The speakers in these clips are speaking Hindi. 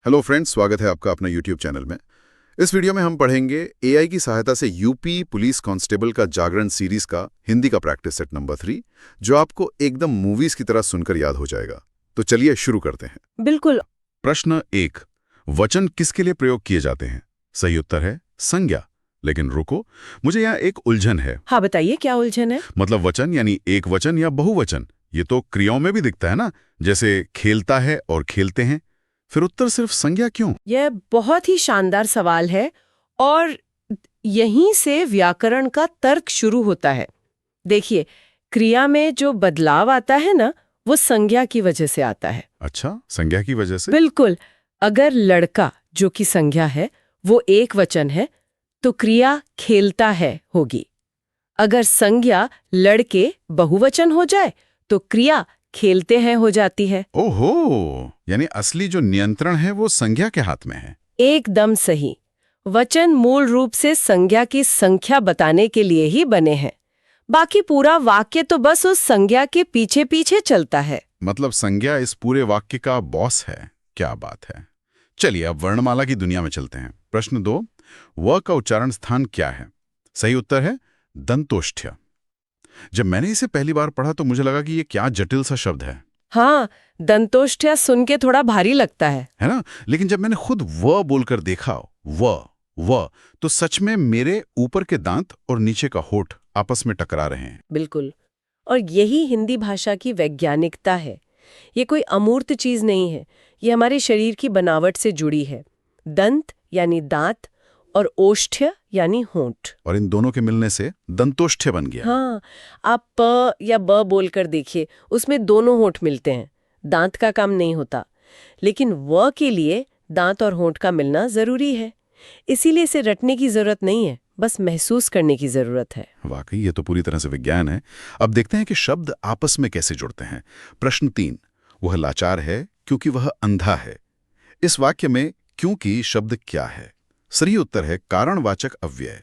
हेलो फ्रेंड्स, स्वागत है आपका अपना यूट्यूब चैनल में। इस वीडियो में हम पढ़ेंगे एआई की सहायता से यूपी पुलिस कांस्टेबल का जागरण सीरीज का हिंदी का प्रैक्टिस सेट नंबर 3, जो आपको एकदम मूवीज की तरह सुनकर याद हो जाएगा। तो चलिए शुरू करते हैं। बिल्कुल। प्रश्न 1, वचन किसके लिए प्रयोग किए जाते हैं? सही उत्तर है संज्ञा। लेकिन रुको, मुझे यहाँ एक उलझन है। हाँ, बताइए क्या उलझन है? मतलब वचन यानी एक वचन या बहुवचन, ये तो क्रियाओं में भी दिखता है ना, जैसे खेलता है और खेलते हैं। फिर उत्तर सिर्फ संज्ञा क्यों? यह बहुत ही शानदार सवाल है और यहीं से व्याकरण का तर्क शुरू होता है। देखिए, क्रिया में जो बदलाव आता है ना, वो संज्ञा की वजह से आता है। अच्छा, संज्ञा की वजह से? बिल्कुल। अगर लड़का, जो कि संज्ञा है, वो एक वचन है, तो क्रिया खेलता है होगी। अगर संज्ञा लड़के बहुवचन हो जाए, तो क्रिया खेलते हैं हो जाती है। ओहो, यानी असली जो नियंत्रण है वो संज्ञा के हाथ में है। एकदम सही। वचन मूल रूप से संज्ञा की संख्या बताने के लिए ही बने हैं। बाकी पूरा वाक्य तो बस उस संज्ञा के पीछे पीछे चलता है। मतलब संज्ञा इस पूरे वाक्य का बॉस है। क्या बात है। चलिए अब वर्णमाला की दुनिया में चलते हैं। प्रश्न 2, व का उच्चारण स्थान क्या है? सही उत्तर है दंतोष्ठ्य। जब मैंने इसे पहली बार पढ़ा तो मुझे लगा कि ये क्या जटिल सा शब्द है हाँ, दंतोष्ठ्य सुन के थोड़ा भारी लगता है। है ना? लेकिन जब मैंने खुद व बोलकर देखा, व, तो सच में मेरे ऊपर के दांत और नीचे का होठ आपस में टकरा रहे हैं। बिल्कुल। और यही हिंदी भाषा की वैज्ञानिकता है। ये कोई अमूर्त चीज नहीं है, ये हमारे शरीर की बनावट से जुड़ी है। दंत यानी दांत और ओष्ठ्य यानी होंठ। और इन दोनों के मिलने से दंतोष्ठ्य बन गया। हाँ, आप प या ब बोलकर देखिए, उसमें दोनों होंठ मिलते हैं। दांत का काम नहीं होता, लेकिन व के लिए दांत और होंठ का मिलना जरूरी है। इसीलिए इसे रटने की जरूरत नहीं है, बस महसूस करने की जरूरत है। वाकई ये तो पूरी तरह से विज्ञान है। अब देखते हैं कि शब्द आपस में कैसे जुड़ते हैं। प्रश्न 3, वह लाचार है क्योंकि वह अंधा है। इस वाक्य में क्योंकि शब्द क्या है? सही उत्तर है कारणवाचक अव्यय।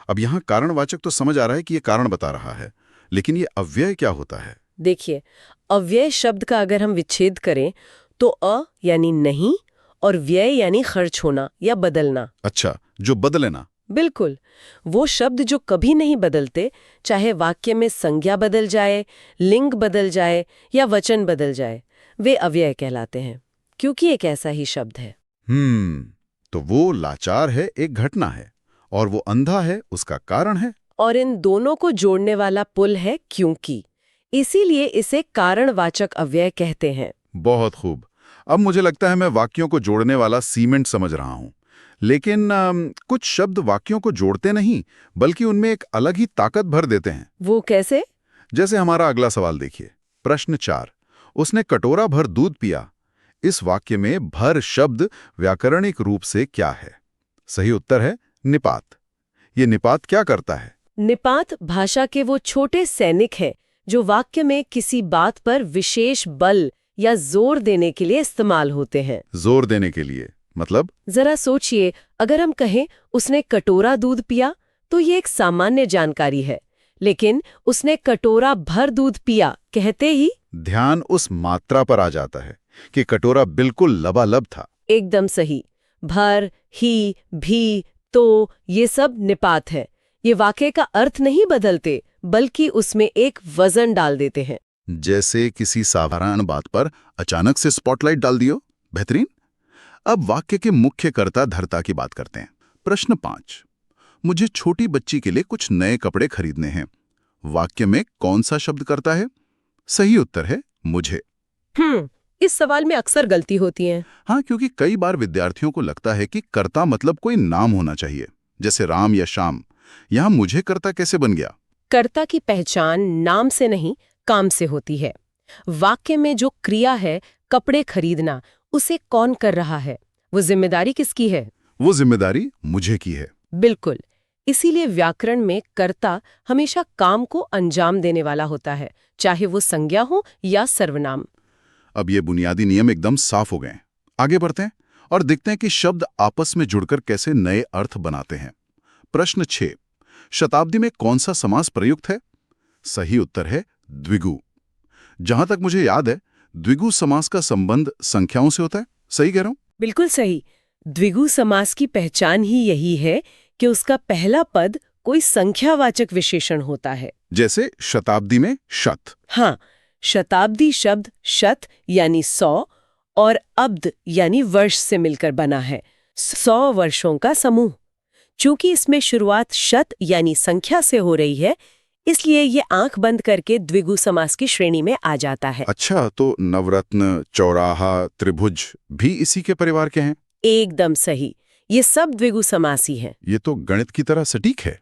अब यहाँ कारणवाचक तो समझ आ रहा है कि ये कारण बता रहा है, लेकिन ये अव्यय क्या होता है? देखिए, अव्यय शब्द का अगर हम विच्छेद करें तो अ यानी नहीं और व्यय यानी खर्च होना या बदलना। अच्छा, जो बदले ना। बिल्कुल। वो शब्द जो कभी नहीं बदलते, चाहे वाक्य में संज्ञा बदल जाए, लिंग बदल जाए या वचन बदल जाए, वे अव्यय कहलाते हैं, क्योंकि एक ऐसा ही शब्द है। तो वो लाचार है एक घटना है, और वो अंधा है उसका कारण है। और इन दोनों को जोड़ने वाला पुल है क्योंकि। इसीलिए इसे कारणवाचक अव्यय कहते हैं। बहुत खूब। अब मुझे लगता है मैं वाक्यों को जोड़ने वाला सीमेंट समझ रहा हूँ। लेकिन कुछ शब्द वाक्यों को जोड़ते नहीं, बल्कि उनमें एक अलग ही ताकत भर देते हैं। वो कैसे? जैसे हमारा अगला सवाल देखिए। प्रश्न 4, उसने कटोरा भर दूध पिया। इस वाक्य में भर शब्द व्याकरणिक रूप से क्या है? सही उत्तर है निपात। ये निपात क्या करता है? निपात भाषा के वो छोटे सैनिक हैं जो वाक्य में किसी बात पर विशेष बल या जोर देने के लिए इस्तेमाल होते हैं। जोर देने के लिए मतलब? जरा सोचिए, अगर हम कहें उसने कटोरा दूध पिया, तो ये एक सामान्य जानकारी है। लेकिन उसने कटोरा भर दूध पिया कहते ही ध्यान उस मात्रा पर आ जाता है कि कटोरा बिल्कुल लबालब था। एकदम सही। भर, ही, भी, तो ये सब निपात है। ये वाक्य का अर्थ नहीं बदलते, बल्कि उसमें एक वजन डाल देते हैं। जैसे किसी साधारण बात पर अचानक से स्पॉटलाइट डाल दियो। बेहतरीन। अब वाक्य के मुख्य कर्ता धर्ता की बात करते हैं। प्रश्न 5, मुझे छोटी बच्ची के लिए कुछ नए कपड़े खरीदने हैं। वाक्य में कौन सा शब्द करता है? सही उत्तर है मुझे। इस सवाल में अक्सर गलती होती है। हाँ, क्योंकि कई बार विद्यार्थियों को लगता है कि कर्ता मतलब कोई नाम होना चाहिए, जैसे राम या श्याम। यहाँ मुझे कर्ता कैसे बन गया? कर्ता की पहचान नाम से नहीं, काम से होती है। वाक्य में जो क्रिया है, कपड़े खरीदना, उसे कौन कर रहा है? वो जिम्मेदारी किसकी है? वो जिम्मेदारी मुझे की है। बिल्कुल। इसीलिए व्याकरण में कर्ता हमेशा काम को अंजाम देने वाला होता है, चाहे वो संज्ञा हो या सर्वनाम। अब ये बुनियादी नियम एकदम साफ हो गए। आगे बढ़ते हैं और देखते हैं कि शब्द आपस में जुड़कर कैसे नए अर्थ बनाते हैं। प्रश्न 6, शताब्दी में कौन सा समास प्रयुक्त है? सही उत्तर है द्विगु। जहां तक मुझे याद है, द्विगु समास का संबंध संख्याओं से होता है। सही कह रहा हूं? बिल्कुल सही। द्विगु समास की पहचान ही यही है कि उसका पहला पद कोई संख्यावाचक विशेषण होता है। जैसे शताब्दी में शत। हाँ, शताब्दी शब्द शत यानी 100 और अब्द यानी वर्ष से मिलकर बना है, 100 वर्षों का समूह। चूंकि इसमें शुरुआत शत यानी संख्या से हो रही है, इसलिए ये आंख बंद करके द्विगु समास की श्रेणी में आ जाता है। अच्छा, तो नवरत्न, चौराहा, त्रिभुज भी इसी के परिवार के हैं? एकदम सही, ये सब द्विगु समासी हैं। ये तो गणित की तरह सटीक है।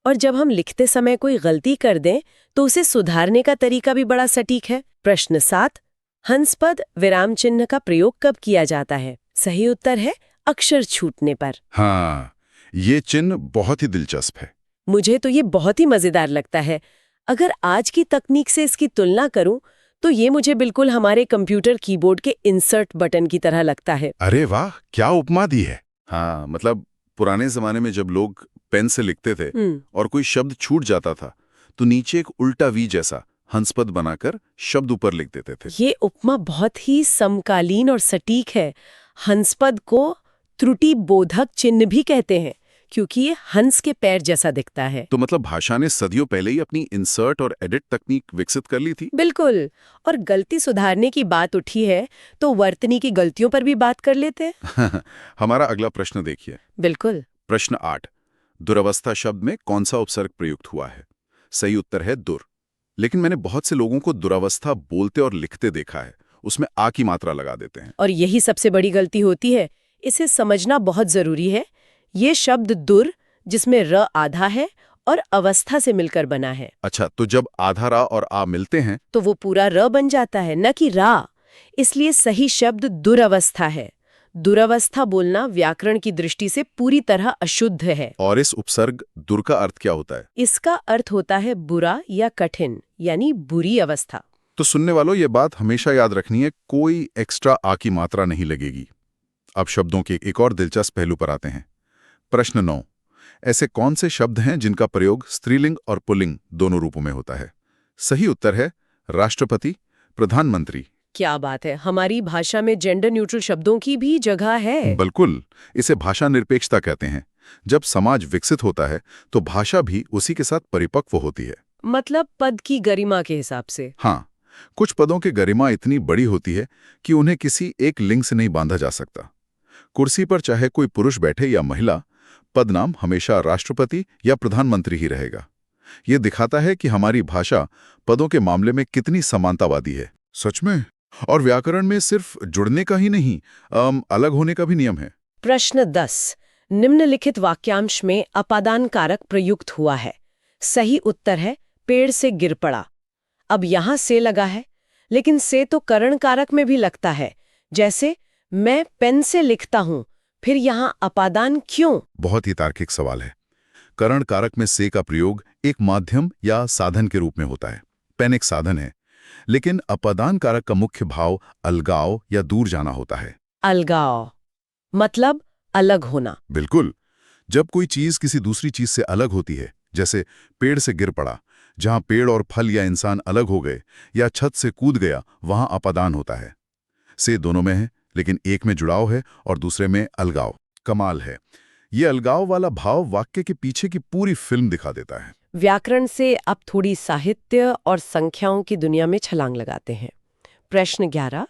और जब हम लिखते समय कोई गलती कर दें तो उसे सुधारने का तरीका भी बड़ा सटीक है। प्रश्न 7, हंसपद विराम चिन्ह का प्रयोग कब किया जाता है? सही उत्तर है अक्षर छूटने पर। हाँ, ये चिन्ह बहुत ही दिलचस्प है। मुझे तो ये बहुत ही मजेदार लगता है। अगर आज की तकनीक से इसकी तुलना करूं तो ये मुझे बिल्कुल हमारे कंप्यूटर कीबोर्ड के इंसर्ट बटन की तरह लगता है। अरे वाह, क्या उपमा दी है। हाँ, मतलब पुराने जमाने में जब लोग पेन से लिखते थे और कोई शब्द छूट जाता था तो नीचे एक उल्टा वी जैसा हंसपद बनाकर शब्द ऊपर लिख देते थे। ये उपमा बहुत ही समकालीन और सटीक है। हंसपद को त्रुटि बोधक चिन्ह भी कहते हैं क्योंकि ये हंस के पैर जैसा दिखता है। तो मतलब भाषा ने सदियों पहले ही अपनी इंसर्ट और एडिट तकनीक विकसित कर ली थी। बिल्कुल। और गलती सुधारने की बात उठी है तो वर्तनी की गलतियों पर भी बात कर लेते हैं। हमारा अगला प्रश्न देखिए। बिल्कुल। प्रश्न 8, दुरवस्था शब्द में कौन सा उपसर्ग प्रयुक्त हुआ है? सही उत्तर है दुर। लेकिन मैंने बहुत से लोगों को दुरावस्था बोलते और लिखते देखा है, उसमें आ की मात्रा लगा देते हैं। और यही सबसे बड़ी गलती होती है। इसे समझना बहुत जरूरी है। ये शब्द दुर, जिसमें र आधा है और अवस्था से मिलकर बना है। अच्छा, तो जब आधा रा और आ मिलते हैं तो वो पूरा र बन जाता है, न कि रा। इसलिए सही शब्द दुरवस्था है। दुरवस्था बोलना व्याकरण की दृष्टि से पूरी तरह अशुद्ध है। और इस उपसर्ग दुर का अर्थ क्या होता है? इसका अर्थ होता है बुरा या कठिन, यानी बुरी अवस्था। तो सुनने वालों, ये बात हमेशा याद रखनी है, कोई एक्स्ट्रा आ की मात्रा नहीं लगेगी। अब शब्दों के एक और दिलचस्प पहलू पर आते हैं। प्रश्न 9, ऐसे कौन से शब्द हैं जिनका प्रयोग स्त्रीलिंग और पुल्लिंग दोनों रूपों में होता है? सही उत्तर है राष्ट्रपति, प्रधानमंत्री। क्या बात है, हमारी भाषा में जेंडर न्यूट्रल शब्दों की भी जगह है। बिल्कुल, इसे भाषा निरपेक्षता कहते हैं। जब समाज विकसित होता है तो भाषा भी उसी के साथ परिपक्व होती है। मतलब पद की गरिमा के हिसाब से। हाँ, कुछ पदों की गरिमा इतनी बड़ी होती है कि उन्हें किसी एक लिंग से नहीं बांधा जा सकता। कुर्सी पर चाहे कोई पुरुष बैठे या महिला, पदनाम हमेशा राष्ट्रपति या प्रधानमंत्री ही रहेगा। यह दिखाता है कि हमारी भाषा पदों के मामले में कितनी समानतावादी है। सच में। और व्याकरण में सिर्फ जुड़ने का ही नहीं, अलग होने का भी नियम है। प्रश्न 10, निम्नलिखित वाक्यांश में अपादान कारक प्रयुक्त हुआ है। सही उत्तर है पेड़ से गिर पड़ा। अब यहां से लगा है, लेकिन से तो करण कारक में भी लगता है। जैसे मैं पेन से लिखता हूं, फिर यहां अपादान क्यों? बहुत ही तार्किक सवाल है। करण कारक में से का प्रयोग एक माध्यम या साधन के रूप में होता है। पेन एक साधन है, लेकिन अपादान कारक का मुख्य भाव अलगाव या दूर जाना होता है। अलगाव मतलब अलग होना। बिल्कुल। जब कोई चीज किसी दूसरी चीज से अलग होती है, जैसे पेड़ से गिर पड़ा, जहां पेड़ और फल या इंसान अलग हो गए, या छत से कूद गया, वहां अपादान होता है। से दोनों में है, लेकिन एक में जुड़ाव है और दूसरे में अलगाव। कमाल है, ये अलगाव वाला भाव वाक्य के पीछे की पूरी फिल्म दिखा देता है। व्याकरण से अब थोड़ी साहित्य और संख्याओं की दुनिया में छलांग लगाते हैं। प्रश्न 11,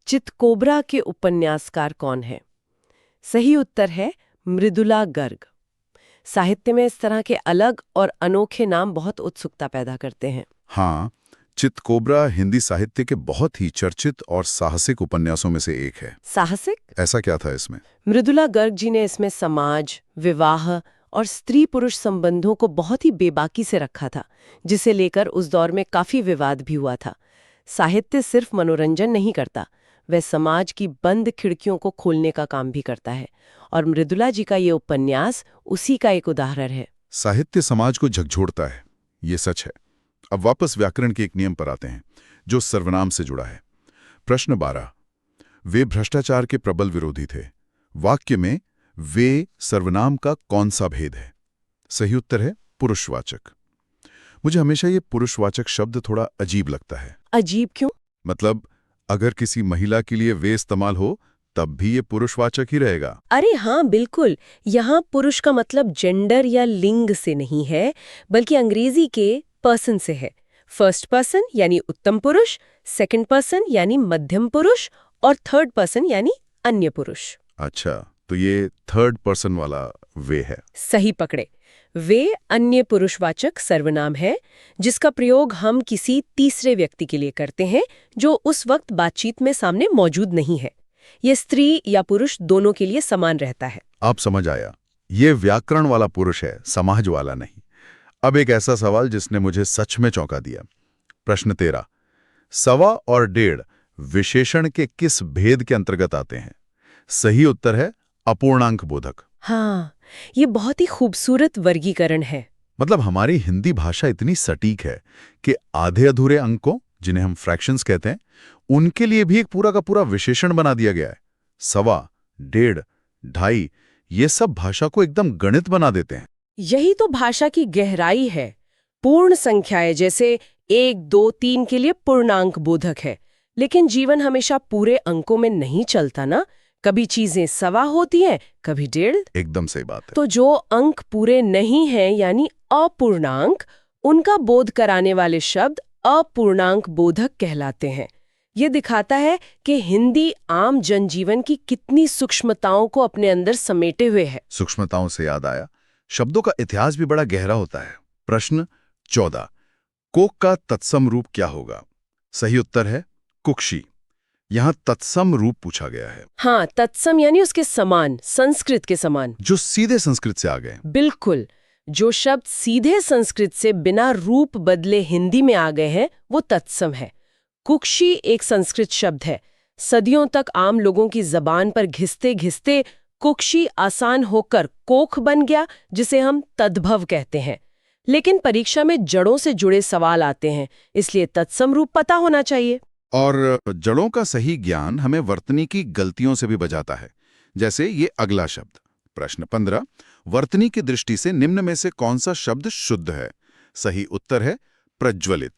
चितकोबरा के उपन्यासकार कौन है? सही उत्तर है मृदुला गर्ग। साहित्य में इस तरह के अलग और अनोखे नाम बहुत उत्सुकता पैदा करते हैं। हाँ, चितकोबरा हिंदी साहित्य के बहुत ही चर्चित और साहसिक उपन्यासों में से एक है। साहसिक? ऐसा क्या था इसमें? मृदुला गर्ग जी ने इसमें समाज, विवाह और स्त्री पुरुष संबंधों को बहुत ही बेबाकी से रखा था, जिसे लेकर उस दौर में काफी विवाद भी हुआ था। साहित्य सिर्फ मनोरंजन नहीं करता, वह समाज की बंद खिड़कियों को खोलने का काम भी करता है, और मृदुला जी का ये उपन्यास उसी का एक उदाहरण है। साहित्य समाज को झकझोरता है, ये सच है। अब वापस व्याकरण के एक नियम पर आते हैं जो सर्वनाम से जुड़ा है। प्रश्न 12, वे भ्रष्टाचार के प्रबल विरोधी थे। वाक्य में वे सर्वनाम का कौन सा भेद है? सही उत्तर है पुरुषवाचक। मुझे हमेशा ये पुरुषवाचक शब्द थोड़ा अजीब लगता है। अजीब क्यों? मतलब अगर किसी महिला के लिए वे इस्तेमाल हो तब भी ये पुरुषवाचक ही रहेगा। अरे हाँ बिल्कुल, यहाँ पुरुष का मतलब जेंडर या लिंग से नहीं है, बल्कि अंग्रेजी के पर्सन से है। फर्स्ट पर्सन यानी उत्तम पुरुष, सेकंड पर्सन यानी मध्यम पुरुष और थर्ड पर्सन यानी अन्य पुरुष। अच्छा, तो ये थर्ड पर्सन वाला वे है। सही पकड़े। वे अन्य पुरुषवाचक सर्वनाम है जिसका प्रयोग हम किसी तीसरे व्यक्ति के लिए करते हैं जो उस वक्त बातचीत में सामने मौजूद नहीं है। ये स्त्री या पुरुष दोनों के लिए समान रहता है। आप समझ आया, ये व्याकरण वाला पुरुष है, समाज वाला नहीं। अब एक ऐसा सवाल जिसने मुझे सच में चौंका दिया। प्रश्न 13, सवा और डेढ़ विशेषण के किस भेद के अंतर्गत आते हैं? सही उत्तर है अपूर्णांक बोधक। हाँ, ये बहुत ही खूबसूरत वर्गीकरण है। मतलब हमारी हिंदी भाषा इतनी सटीक है कि आधे अधूरे अंकों, जिन्हें हम फ्रैक्शंस कहते हैं, उनके लिए भी एक पूरा का पूरा विशेषण बना दिया गया है। सवा, डेढ़, ढाई, ये सब भाषा को एकदम गणित बना देते हैं। यही तो भाषा की गहराई है। पूर्ण संख्याएं जैसे 1, 2, 3 के लिए पूर्णांक बोधक है, लेकिन जीवन हमेशा पूरे अंकों में नहीं चलता ना। कभी चीजें सवा होती हैं, कभी डेढ़। एकदम सही बात है। तो जो अंक पूरे नहीं हैं यानी अपूर्णांक, उनका बोध कराने वाले शब्द अपूर्णांक बोधक कहलाते हैं। ये दिखाता है कि हिंदी आम जनजीवन की कितनी सूक्ष्मताओं को अपने अंदर समेटे हुए है। सूक्ष्मताओं से याद आया, शब्दों का इतिहास भी बड़ा गहरा होता है। प्रश्न 14, कोक का तत्सम रूप क्या होगा? सही उत्तर है कुक्षी। यहाँ तत्सम रूप पूछा गया है। हाँ, तत्सम यानी उसके समान, संस्कृत के समान, जो सीधे संस्कृत से आ गए। बिल्कुल। जो शब्द सीधे संस्कृत से बिना रूप बदले हिंदी में आ गए हैं वो तत्सम है। कुक्षी एक संस्कृत शब्द है। सदियों तक आम लोगों की जबान पर घिसते घिसते कुक्षी आसान होकर कोख बन गया, जिसे हम तद्भव कहते हैं। लेकिन परीक्षा में जड़ों से जुड़े सवाल आते हैं, इसलिए तत्सम रूप पता होना चाहिए। और जड़ों का सही ज्ञान हमें वर्तनी की गलतियों से भी बचाता है। जैसे ये अगला शब्द। प्रश्न 15, वर्तनी की दृष्टि से निम्न में से कौन सा शब्द शुद्ध है? सही उत्तर है प्रज्वलित।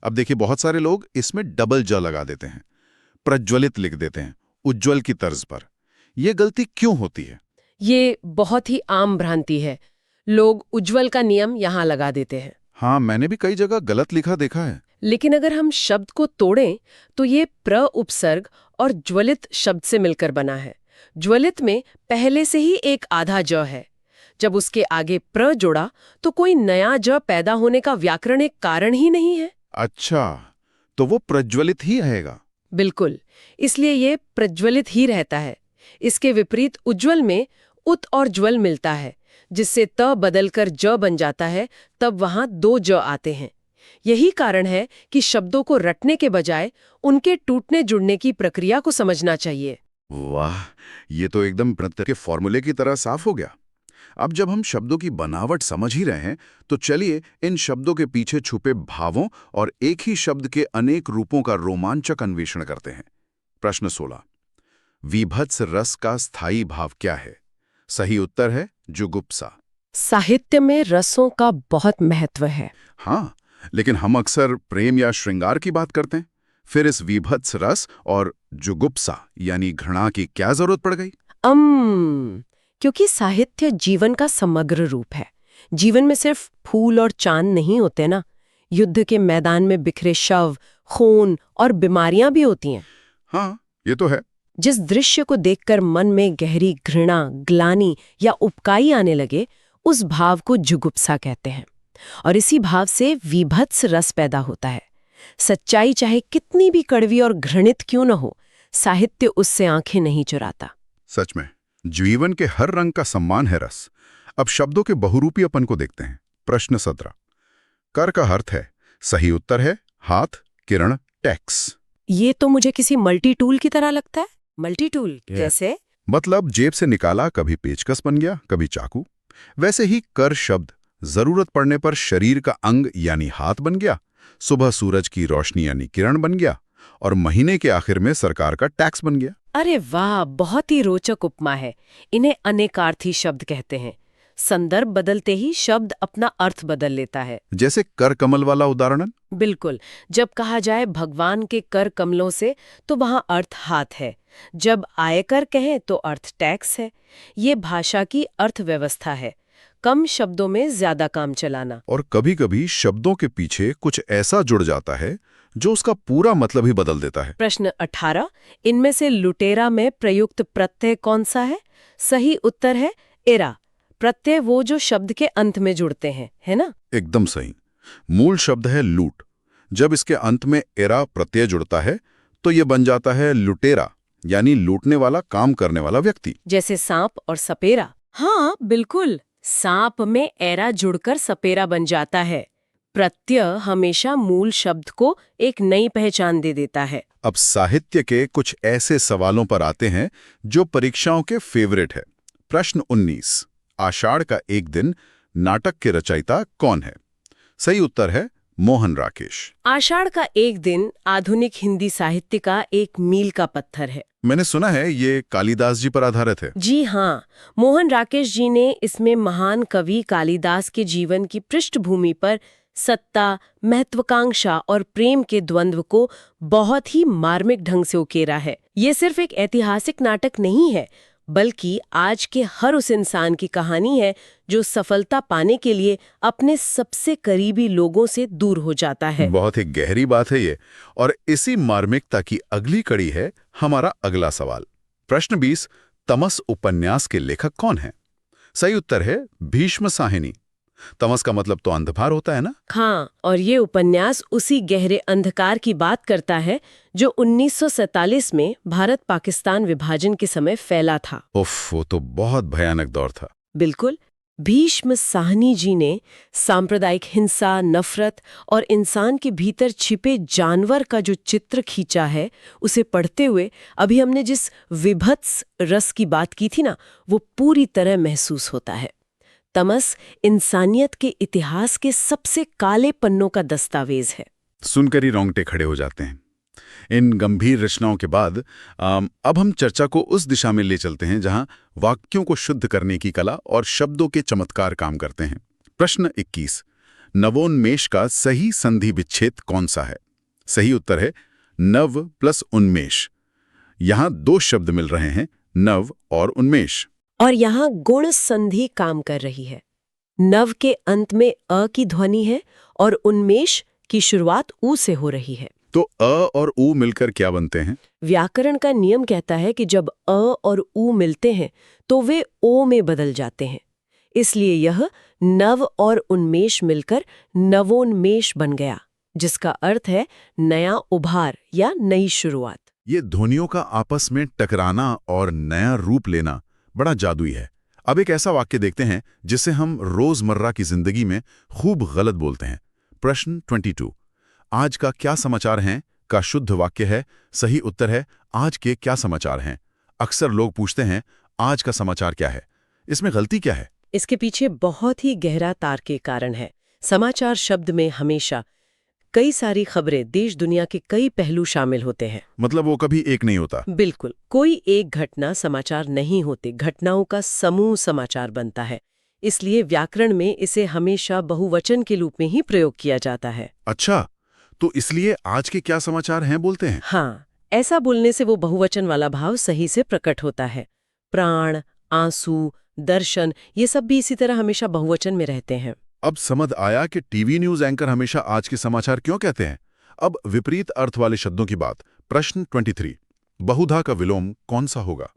अब देखिए, बहुत सारे लोग इसमें डबल ज लगा देते हैं, प्रज्वलित लिख देते हैं उज्ज्वल की तर्ज पर। यह गलती क्यों होती है? ये बहुत ही आम भ्रांति है। लोग उज्ज्वल का नियम यहाँ लगा देते हैं। हाँ, मैंने भी कई जगह गलत लिखा देखा है। लेकिन अगर हम शब्द को तोड़ें तो ये प्र उपसर्ग और ज्वलित शब्द से मिलकर बना है। ज्वलित में पहले से ही एक आधा ज है। जब उसके आगे प्र जोड़ा तो कोई नया ज पैदा होने का व्याकरणिक कारण ही नहीं है। अच्छा, तो वो प्रज्वलित ही रहेगा। बिल्कुल, इसलिए ये प्रज्वलित ही रहता है। इसके विपरीत उज्ज्वल में उत और ज्वल मिलता है, जिससे त बदलकर ज बन जाता है। तब वहां 2 ज आते हैं। यही कारण है कि शब्दों को रटने के बजाय उनके टूटने जुड़ने की प्रक्रिया को समझना चाहिए। वाह, ये तो एकदम गणित के फॉर्मूले की तरह साफ हो गया। अब जब हम शब्दों की बनावट समझ ही रहे हैं, तो चलिए इन शब्दों के पीछे छुपे भावों और एक ही शब्द के अनेक रूपों का रोमांचक अन्वेषण करते हैं। प्रश्न 16, वीभत्स रस का स्थायी भाव क्या है? सही उत्तर है जुगुप्सा। साहित्य में रसों का बहुत महत्व है। हाँ, लेकिन हम अक्सर प्रेम या श्रृंगार की बात करते हैं। फिर इस वीभत्स रस और जुगुप्सा यानी घृणा की क्या जरूरत पड़ गई? क्योंकि साहित्य जीवन का समग्र रूप है। जीवन में सिर्फ फूल और चांद नहीं होते ना, युद्ध के मैदान में बिखरे शव, खून और बीमारियां भी होती हैं। हाँ, ये तो है। जिस दृश्य को देखकर मन में गहरी घृणा, ग्लानि या उपकाई आने लगे, उस भाव को जुगुप्सा कहते हैं। और इसी भाव से वीभत्स रस पैदा होता है। सच्चाई चाहे कितनी भी कड़वी और घृणित क्यों न हो, साहित्य उससे आंखें नहीं चुराता। सच में जीवन के हर रंग का सम्मान है रस। अब शब्दों के बहुरूपीयपन को देखते हैं। प्रश्न 17, कर का अर्थ है? सही उत्तर है हाथ, किरण, टैक्स। ये तो मुझे किसी मल्टी टूल की तरह लगता है। मल्टी टूल कैसे? मतलब जेब से निकाला, कभी पेचकस बन गया, कभी चाकू। वैसे ही कर शब्द जरूरत पड़ने पर शरीर का अंग यानी हाथ बन गया, सुबह सूरज की रोशनी यानी किरण बन गया, और महीने के आखिर में सरकार का टैक्स बन गया। अरे वाह, बहुत ही रोचक उपमा है। इन्हें अनेकार्थी शब्द कहते हैं। संदर्भ बदलते ही शब्द अपना अर्थ बदल लेता है। जैसे कर कमल वाला उदाहरण। बिल्कुल, जब कहा जाए भगवान के कर कमलों से तो वहाँ अर्थ हाथ है। जब आयकर कहें तो अर्थ टैक्स है। ये भाषा की अर्थव्यवस्था है, कम शब्दों में ज्यादा काम चलाना। और कभी-कभी शब्दों के पीछे कुछ ऐसा जुड़ जाता है जो उसका पूरा मतलब ही बदल देता है। प्रश्न 18, इनमें से लुटेरा में प्रयुक्त प्रत्यय कौन सा है? सही उत्तर है एरा। प्रत्यय वो जो शब्द के अंत में जुड़ते हैं, है ना? एकदम सही। मूल शब्द है लूट। जब इसके अंत में एरा प्रत्यय जुड़ता है तो ये बन जाता है लुटेरा, यानी लूटने वाला, काम करने वाला व्यक्ति। जैसे सांप और सपेरा। हाँ बिल्कुल, सांप में एरा जुड़कर सपेरा बन जाता है। प्रत्यय हमेशा मूल शब्द को एक नई पहचान दे देता है। अब साहित्य के कुछ ऐसे सवालों पर आते हैं जो परीक्षाओं के फेवरेट है। प्रश्न 19, आषाढ़ का एक दिन नाटक के रचयिता कौन है? सही उत्तर है मोहन राकेश। आषाढ़ का एक दिन आधुनिक हिंदी साहित्य का एक मील का पत्थर है। मैंने सुना है ये कालिदास जी पर आधारित है। जी हाँ, मोहन राकेश जी ने इसमें महान कवि कालिदास के जीवन की पृष्ठभूमि पर सत्ता, महत्वाकांक्षा और प्रेम के द्वंद्व को बहुत ही मार्मिक ढंग से उकेरा है। ये सिर्फ एक ऐतिहासिक नाटक नहीं है, बल्कि आज के हर उस इंसान की कहानी है जो सफलता पाने के लिए अपने सबसे करीबी लोगों से दूर हो जाता है। बहुत ही गहरी बात है ये। और इसी मार्मिकता की अगली कड़ी है हमारा अगला सवाल। प्रश्न 20, तमस उपन्यास के लेखक कौन है? सही उत्तर है भीष्म साहिनी। तमस का मतलब तो अंधकार होता है ना? हाँ, और ये उपन्यास उसी गहरे अंधकार की बात करता है जो 1947 में भारत पाकिस्तान विभाजन के समय फैला था। उफ, वो तो बहुत भयानक दौर था। बिल्कुल। भीष्म साहनी जी ने सांप्रदायिक हिंसा, नफरत और इंसान के भीतर छिपे जानवर का जो चित्र खींचा है, उसे पढ़ते हुए अभी हमने जिस विभत्स रस की बात की थी ना, वो पूरी तरह महसूस होता है। तमस इंसानियत के इतिहास के सबसे काले पन्नों का दस्तावेज है। सुनकर ही रोंगटे खड़े हो जाते हैं। इन गंभीर रचनाओं के बाद अब हम चर्चा को उस दिशा में ले चलते हैं जहां वाक्यों को शुद्ध करने की कला और शब्दों के चमत्कार काम करते हैं। प्रश्न 21, नवोन्मेष का सही संधि विच्छेद कौन सा है? सही उत्तर है नव प्लस उन्मेष। यहां दो शब्द मिल रहे हैं, नव और उन्मेष। और यहाँ गुण संधि काम कर रही है। नव के अंत में अ की ध्वनि है और उन्मेष की शुरुआत ऊ से हो रही है। तो अ और ऊ मिलकर क्या बनते हैं? व्याकरण का नियम कहता है कि जब अ और ऊ मिलते हैं तो वे ओ में बदल जाते हैं। इसलिए यह नव और उन्मेष मिलकर नवोन्मेष बन गया, जिसका अर्थ है नया उभार या नई शुरुआत। ये ध्वनियों का आपस में टकराना और नया रूप लेना बड़ा जादुई है। अब एक ऐसा वाक्य देखते हैं जिसे हम रोजमर्रा की जिंदगी में खूब गलत बोलते हैं। प्रश्न 22, आज का क्या समाचार हैं का शुद्ध वाक्य है। सही उत्तर है आज के क्या समाचार हैं। अक्सर लोग पूछते हैं आज का समाचार क्या है? इसमें गलती क्या है? इसके पीछे बहुत ही गहरा तार्किक कारण है। समाचार शब्द में हमेशा कई सारी खबरें, देश दुनिया के कई पहलू शामिल होते हैं। मतलब वो कभी एक नहीं होता। बिल्कुल, कोई एक घटना समाचार नहीं होती, घटनाओं का समूह समाचार बनता है। इसलिए व्याकरण में इसे हमेशा बहुवचन के रूप में ही प्रयोग किया जाता है। अच्छा, तो इसलिए आज के क्या समाचार हैं बोलते हैं? हाँ, ऐसा बोलने से वो बहुवचन वाला भाव सही से प्रकट होता है। प्राण, आंसू, दर्शन, ये सब भी इसी तरह हमेशा बहुवचन में रहते हैं। अब समझ आया कि टीवी न्यूज एंकर हमेशा आज के समाचार क्यों कहते हैं। अब विपरीत अर्थ वाले शब्दों की बात। प्रश्न 23, बहुधा का विलोम कौन सा होगा?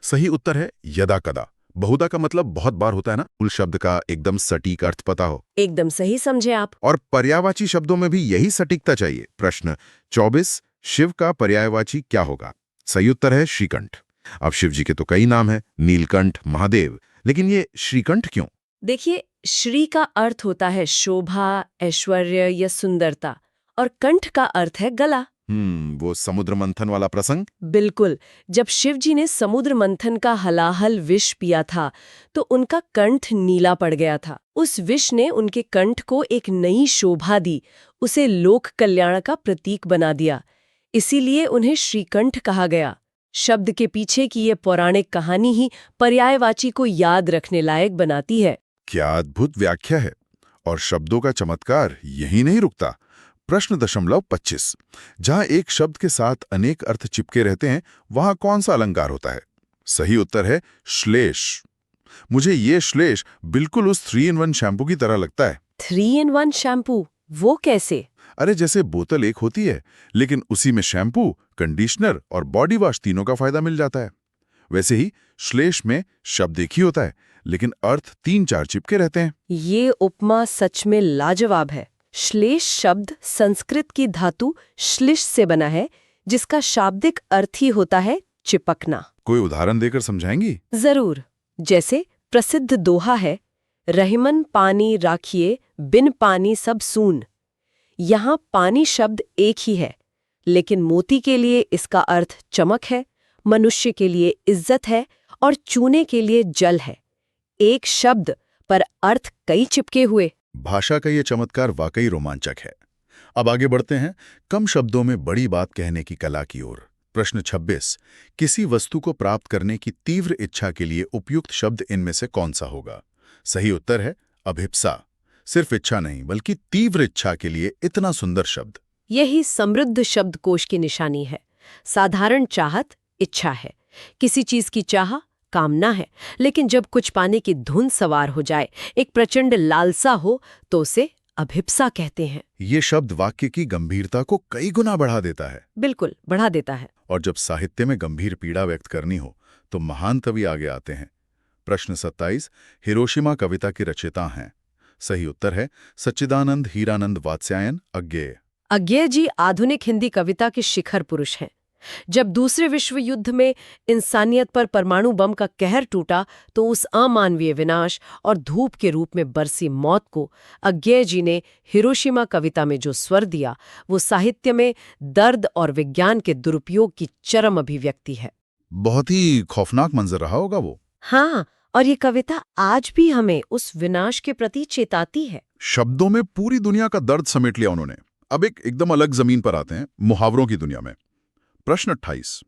सही उत्तर है यदा कदा। बहुधा का मतलब बहुत बार होता है ना। मूल शब्द का एकदम सटीक अर्थ पता हो। एकदम सही समझे आप। और पर्यायवाची शब्दों में भी यही सटीकता चाहिए। प्रश्न 24, शिव का पर्यायवाची क्या होगा? सही उत्तर है श्रीकंठ। अब शिव जी के तो कई नाम हैं, नीलकंठ, महादेव, लेकिन ये श्रीकंठ क्यों? देखिए, श्री का अर्थ होता है शोभा, ऐश्वर्य या सुंदरता, और कंठ का अर्थ है गला। वो समुद्र मंथन वाला प्रसंग। बिल्कुल, जब शिव जी ने समुद्र मंथन का हलाहल विष पिया था तो उनका कंठ नीला पड़ गया था। उस विष ने उनके कंठ को एक नई शोभा दी, उसे लोक कल्याण का प्रतीक बना दिया। इसीलिए उन्हें श्रीकंठ कहा गया। शब्द के पीछे की ये पौराणिक कहानी ही पर्यायवाची को याद रखने लायक बनाती है। क्या अद्भुत व्याख्या है। और शब्दों का चमत्कार यही नहीं रुकता। प्रश्न .25 जहां एक शब्द के साथ अनेक अर्थ चिपके रहते हैं, वहां कौन सा अलंकार होता है? सही उत्तर है श्लेष। मुझे ये श्लेष बिल्कुल उस 3-in-1 शैम्पू की तरह लगता है। 3-in-1 शैम्पू, वो कैसे? अरे जैसे बोतल एक होती है, लेकिन उसी में शैम्पू, कंडीशनर और बॉडी वॉश तीनों का फायदा मिल जाता है। वैसे ही श्लेष में शब्द एक ही होता है, लेकिन अर्थ 3-4 चिपके रहते हैं। ये उपमा सच में लाजवाब है। श्लेष शब्द संस्कृत की धातु श्लिष से बना है, जिसका शाब्दिक अर्थ ही होता है चिपकना। कोई उदाहरण देकर समझाएंगी? जरूर। जैसे प्रसिद्ध दोहा है, रहीमन पानी राखिए बिन पानी सब सून। यहाँ पानी शब्द एक ही है, लेकिन मोती के लिए इसका अर्थ चमक है, मनुष्य के लिए इज्जत है और चूने के लिए जल है। एक शब्द पर अर्थ कई चिपके हुए। भाषा का ये चमत्कार वाकई रोमांचक है। अब आगे बढ़ते हैं कम शब्दों में बड़ी बात कहने की कला की ओर। प्रश्न 26 किसी वस्तु को प्राप्त करने की तीव्र इच्छा के लिए उपयुक्त शब्द इनमें से कौन सा होगा? सही उत्तर है अभिप्सा। सिर्फ इच्छा नहीं, बल्कि तीव्र इच्छा के लिए इतना सुंदर शब्द। यही समृद्ध शब्दकोश की निशानी है। साधारण चाहत इच्छा है, किसी चीज की चाह कामना है, लेकिन जब कुछ पाने की धुन सवार हो जाए, एक प्रचंड लालसा हो, तो उसे अभिप्सा कहते हैं। ये शब्द वाक्य की गंभीरता को कई गुना बढ़ा देता है। बिल्कुल बढ़ा देता है। और जब साहित्य में गंभीर पीड़ा व्यक्त करनी हो, तो महान कवि आगे आते हैं। प्रश्न 27 हिरोशिमा कविता के रचयिता हैं? सही उत्तर है सच्चिदानंद हीरानंद वात्स्यायन अज्ञेय। अज्ञेय जी आधुनिक हिंदी कविता के शिखर पुरुष हैं। जब दूसरे विश्व युद्ध में इंसानियत पर परमाणु बम का कहर टूटा, तो उस अमानवीय विनाश और धूप के रूप में बरसी मौत को अज्ञेय जी ने हिरोशिमा कविता में जो स्वर दिया, वो साहित्य में दर्द और विज्ञान के दुरुपयोग की चरम अभिव्यक्ति है। बहुत ही खौफनाक मंजर रहा होगा वो। हाँ, और ये कविता आज भी हमें उस विनाश के प्रति चेताती है। शब्दों में पूरी दुनिया का दर्द समेट लिया उन्होंने। अब एक एकदम अलग जमीन पर आते हैं, मुहावरों की दुनिया में। प्रश्न 28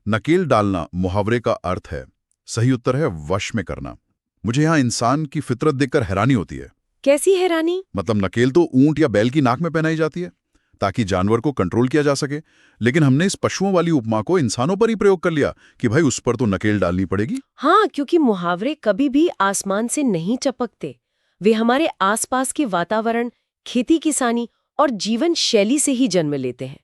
नकेल डालना मुहावरे का अर्थ है? सही उत्तर है वश में करना। मुझे यहाँ इंसान की फितरत देखकर हैरानी होती है। कैसी हैरानी? मतलब नकेल तो ऊंट या बैल की नाक में पहनाई जाती है ताकि जानवर को कंट्रोल किया जा सके, लेकिन हमने इस पशुओं वाली उपमा को इंसानों पर ही प्रयोग कर लिया कि भाई उस पर तो नकेल डालनी पड़ेगी। हाँ, क्योंकि मुहावरे कभी भी आसमान से नहीं चपकते। वे हमारे आसपास के वातावरण, खेती किसानी और जीवन शैली से ही जन्म लेते हैं।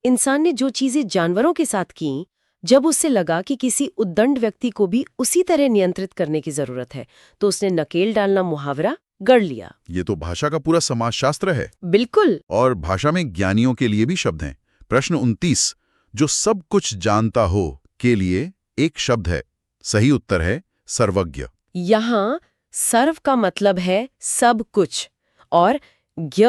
इंसान ने जो चीजें जानवरों के साथ की, जब उससे लगा कि किसी उद्दंड व्यक्ति को भी उसी तरह नियंत्रित करने की जरूरत है, तो उसने नकेल डालना मुहावरा गढ़ लिया। ये तो भाषा का पूरा समाजशास्त्र है। बिल्कुल। और भाषा में ज्ञानियों के लिए भी शब्द हैं। प्रश्न 29 जो सब कुछ जानता हो के लिए एक शब्द है? सही उत्तर है सर्वज्ञ। यहाँ सर्व का मतलब है सब कुछ, और ज्ञ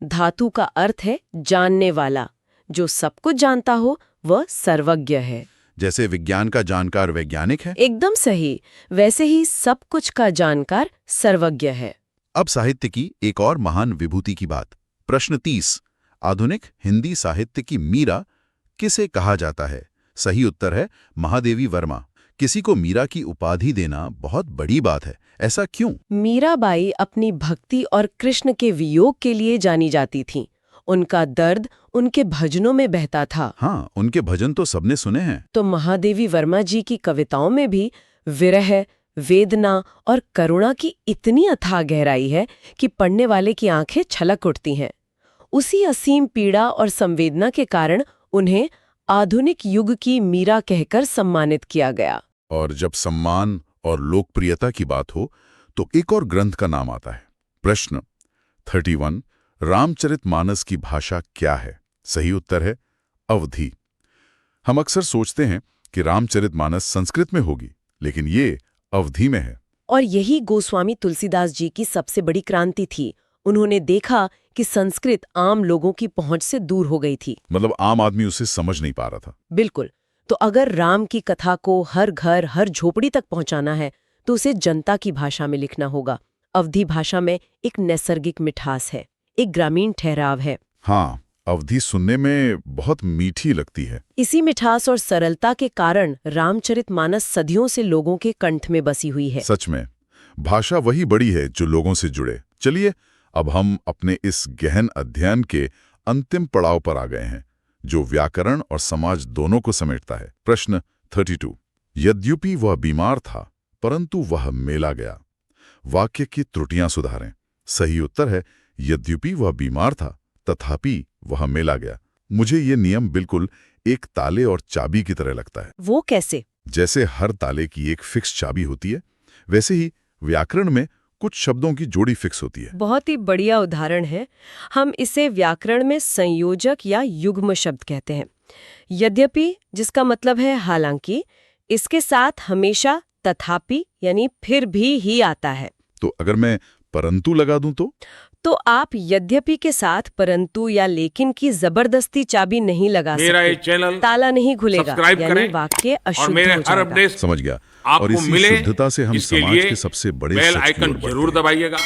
धातु का अर्थ है जानने वाला। जो सब कुछ जानता हो वह सर्वज्ञ है। जैसे विज्ञान का जानकार वैज्ञानिक है, एकदम सही, वैसे ही सब कुछ का जानकार सर्वज्ञ है। अब साहित्य की एक और महान विभूति की बात। प्रश्न 30 आधुनिक हिंदी साहित्य की मीरा किसे कहा जाता है? सही उत्तर है महादेवी वर्मा। किसी को मीरा की उपाधि देना बहुत बड़ी बात है, ऐसा क्यों? मीराबाई अपनी भक्ति और कृष्ण के वियोग के लिए जानी जाती थीं। उनका दर्द उनके भजनों में बहता था। हाँ, उनके भजन तो सबने सुने हैं। तो महादेवी वर्मा जी की कविताओं में भी विरह, वेदना और करुणा की इतनी अथाह गहराई है कि पढ़ने वाले की आंखें छलक उठती हैं। उसी असीम पीड़ा और संवेदना के कारण उन्हें आधुनिक युग की मीरा कहकर सम्मानित किया गया। और जब सम्मान और लोकप्रियता की बात हो, तो एक और ग्रंथ का नाम आता है। प्रश्न 31 रामचरितमानस की भाषा क्या है? सही उत्तर है अवधी। हम अक्सर सोचते हैं कि रामचरितमानस संस्कृत में होगी, लेकिन ये अवधी में है। और यही गोस्वामी तुलसीदास जी की सबसे बड़ी क्रांति थी। उन्होंने देखा कि संस्कृत आम लोगों की पहुंच से दूर हो गई थी। मतलब आम आदमी उसे समझ नहीं पा रहा था। बिल्कुल। तो अगर राम की कथा को हर घर, हर झोपड़ी तक पहुंचाना है, तो उसे जनता की भाषा में लिखना होगा। अवधी भाषा में एक नैसर्गिक मिठास है, एक ग्रामीण ठहराव है। हाँ, अवधि सुनने में बहुत मीठी लगती है। इसी मिठास और सरलता के कारण रामचरितमानस सदियों से लोगों के कंठ में बसी हुई है। सच में भाषा वही बड़ी है जो लोगों से जुड़े। चलिए अब हम अपने इस गहन अध्ययन के अंतिम पड़ाव पर आ गए हैं, जो व्याकरण और समाज दोनों को समेटता है। प्रश्न 32। यद्यपि वह बीमार था परंतु वह मेला गया। वाक्य की त्रुटियां सुधारें। सही उत्तर है यद्यपि वह बीमार था तथापि वह मेला गया। मुझे ये नियम बिल्कुल एक ताले और चाबी की तरह लगता है। वो कैसे? जैसे हर ताले की एक फिक्स चाबी होती है, वैसे ही व्याकरण में कुछ शब्दों की जोड़ी फिक्स होती है। बहुत ही बढ़िया उदाहरण है। हम इसे व्याकरण में संयोजक या युग्म शब्द कहते हैं। यद्यपि, जिसका मतलब है हालांकि, इसके साथ हमेशा तथापि यानी फिर भी ही आता है। तो अगर मैं परंतु लगा दूं तो आप यद्यपि के साथ परंतु या लेकिन की जबरदस्ती चाबी नहीं लगा मेरा ये सकते। चैनल ताला नहीं खुलेगा, सब्सक्राइब यानी करें वाक्य और अशुद्ध मेरे हो हर जाएगा। अपडेट समझ गया। आपको और इसी मिले, शुद्धता से हम इसके समाज लिए के सबसे बड़े बेल सच की आइकन ओर बढ़ते जरूर हैं। दबाइएगा।